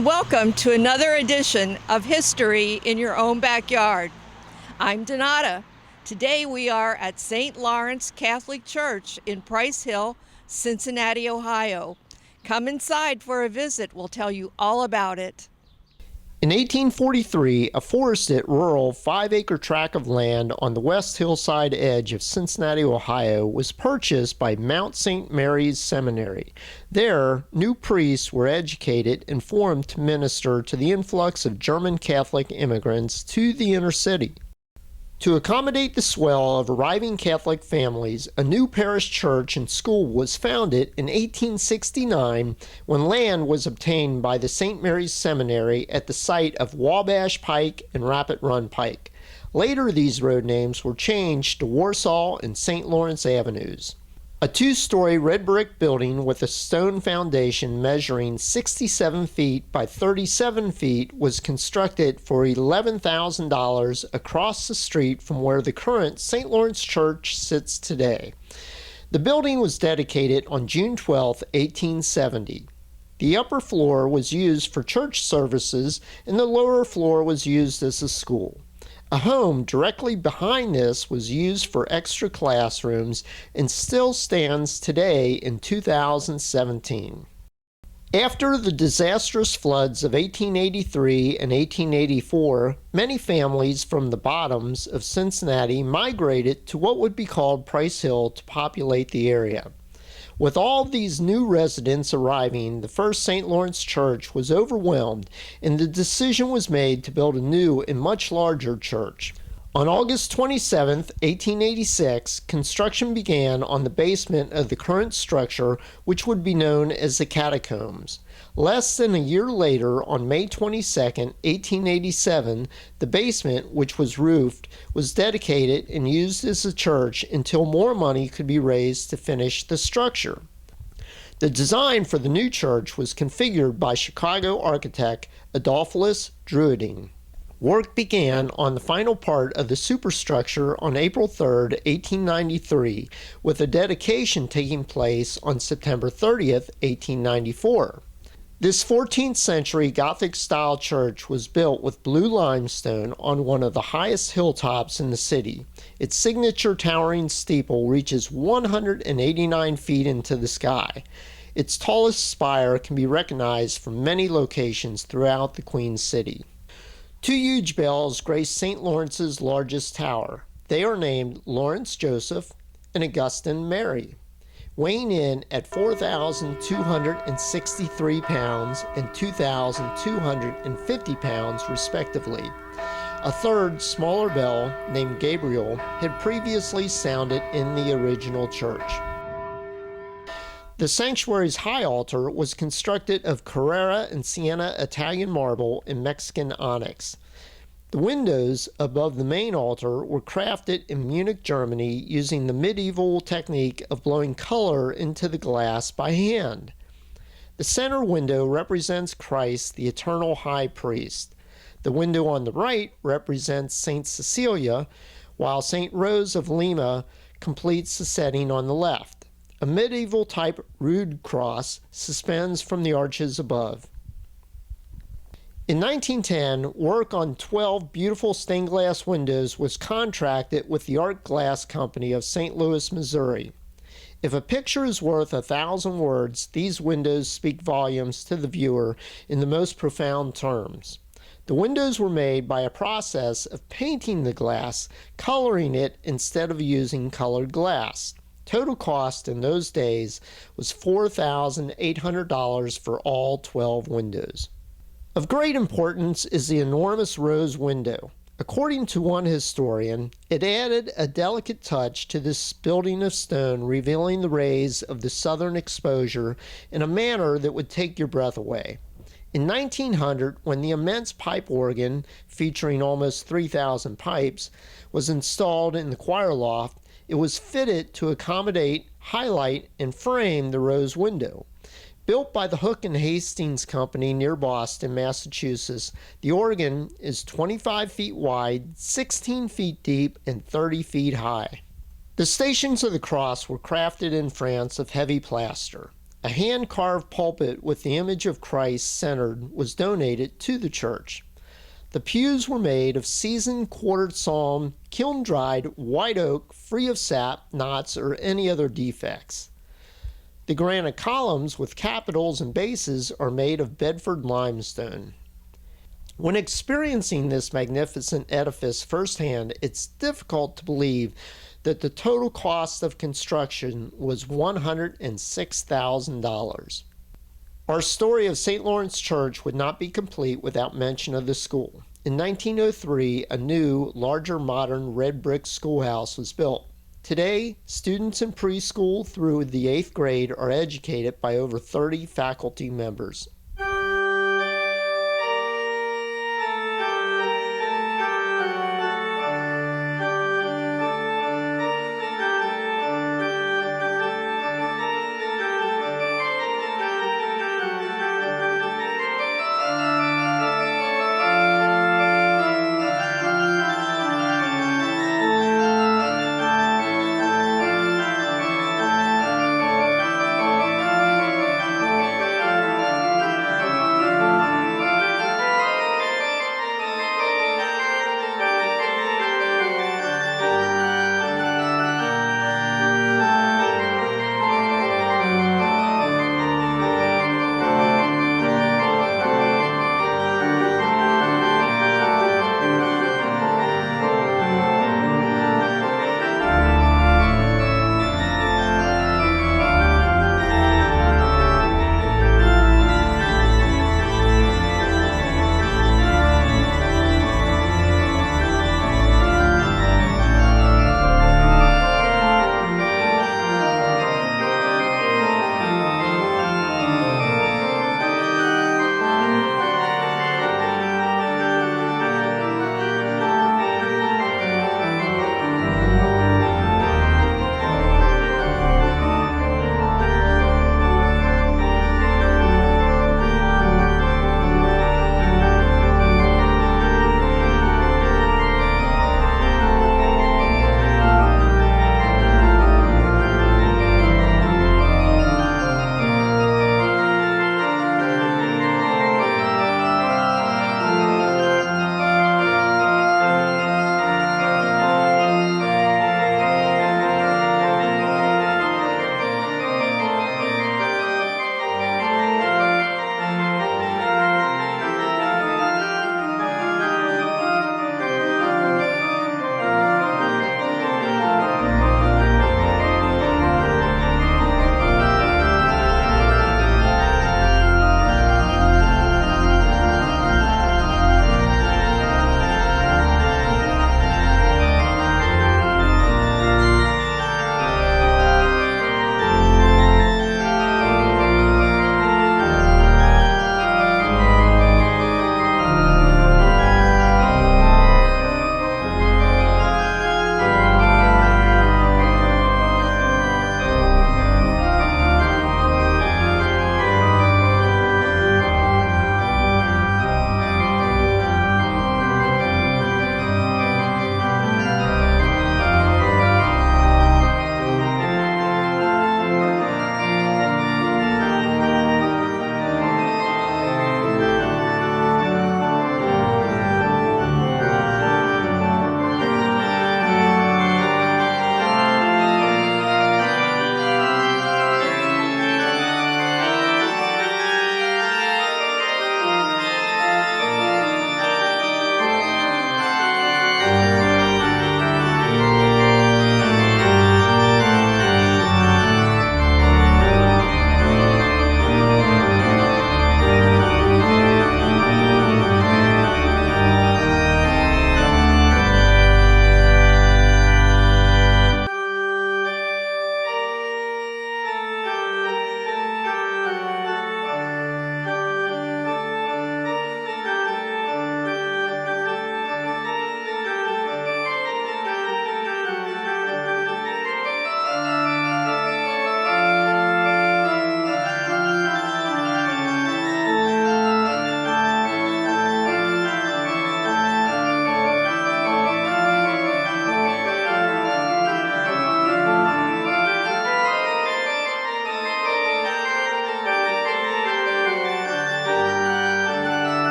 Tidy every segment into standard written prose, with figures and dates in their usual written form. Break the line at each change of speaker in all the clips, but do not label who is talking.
and welcome to another edition of History in Your Own Backyard. I'm Donata. Today we are at St. Lawrence Catholic Church in Price Hill, Cincinnati, Ohio. Come inside for a visit. We'll tell you all about it.
In 1843, a forested, rural 5-acre tract of land on the west hillside edge of Cincinnati, Ohio, was purchased by Mount St. Mary's Seminary. There, new priests were educated and formed to minister to the influx of German Catholic immigrants to the inner city. To accommodate the swell of arriving Catholic families, a new parish church and school was founded in 1869 when land was obtained by the St. Mary's Seminary at the site of Wabash, Pike, and Rapid Run Pike. Later, these road names were changed to Warsaw and St. Lawrence Avenues. A 2-story red brick building with a stone foundation measuring 67 feet by 37 feet was constructed for $11,000 across the street from where the current St. Lawrence Church sits today. The building was dedicated on June 12, 1870. The upper floor was used for church services and the lower floor was used as a school. A home directly behind this was used for extra classrooms and still stands today in 2017. After the disastrous floods of 1883 and 1884, many families from the bottoms of Cincinnati migrated to what would be called Price Hill to populate the area. With all these new residents arriving, the first St. Lawrence Church was overwhelmed, and the decision was made to build a new and much larger church. On August 27, 1886, construction began on the basement of the current structure, which would be known as the catacombs. Less than a year later, on May 22, 1887, the basement, which was roofed, was dedicated and used as a church until more money could be raised to finish the structure. The design for the new church was configured by Chicago architect Adolphus Druiding. Work began on the final part of the superstructure on April 3, 1893, with a dedication taking place on September 30, 1894. This 14th century Gothic-style church was built with blue limestone on one of the highest hilltops in the city. Its signature towering steeple reaches 189 feet into the sky. Its tallest spire can be recognized from many locations throughout the Queen City. 2 huge bells grace St. Lawrence's largest tower. They are named Lawrence Joseph and Augustine Mary, weighing in at 4,263 pounds and 2,250 pounds respectively. A third, smaller bell, named Gabriel, had previously sounded in the original church. The sanctuary's high altar was constructed of Carrara and Sienna Italian marble and Mexican onyx. The windows above the main altar were crafted in Munich, Germany, using the medieval technique of blowing color into the glass by hand. The center window represents Christ, the eternal high priest. The window on the right represents St. Cecilia, while St. Rose of Lima completes the setting on the left. A medieval-type rood cross suspends from the arches above. In 1910, work on 12 beautiful stained glass windows was contracted with the Art Glass Company of St. Louis, Missouri. If a picture is worth 1,000 words, these windows speak volumes to the viewer in the most profound terms. The windows were made by a process of painting the glass, coloring it instead of using colored glass. Total cost in those days was $4,800 for all 12 windows. Of great importance is the enormous rose window. According to one historian, it added a delicate touch to this building of stone, revealing the rays of the southern exposure in a manner that would take your breath away. In 1900, when the immense pipe organ, featuring almost 3,000 pipes, was installed in the choir loft, it was fitted to accommodate, highlight, and frame the rose window. Built by the Hook and Hastings Company near Boston, Massachusetts, the organ is 25 feet wide, 16 feet deep, and 30 feet high. The Stations of the Cross were crafted in France of heavy plaster. A hand-carved pulpit with the image of Christ centered was donated to the church. The pews were made of seasoned quartered sawn, kiln-dried white oak, free of sap, knots, or any other defects. The granite columns with capitals and bases are made of Bedford limestone. When experiencing this magnificent edifice firsthand, it's difficult to believe that the total cost of construction was $106,000. Our story of St. Lawrence Church would not be complete without mention of the school. In 1903, a new, larger, modern red brick schoolhouse was built. Today, students in preschool through the 8th grade are educated by over 30 faculty members.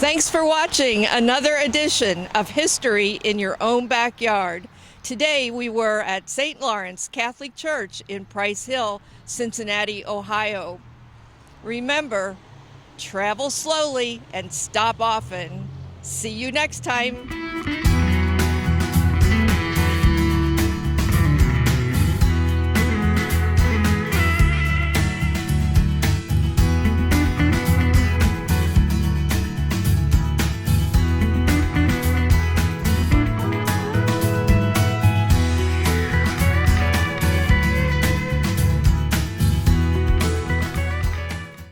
Thanks for watching another edition of History in Your Own Backyard. Today we were at St. Lawrence Catholic Church in Price Hill, Cincinnati, Ohio. Remember, travel slowly and stop often. See you next time.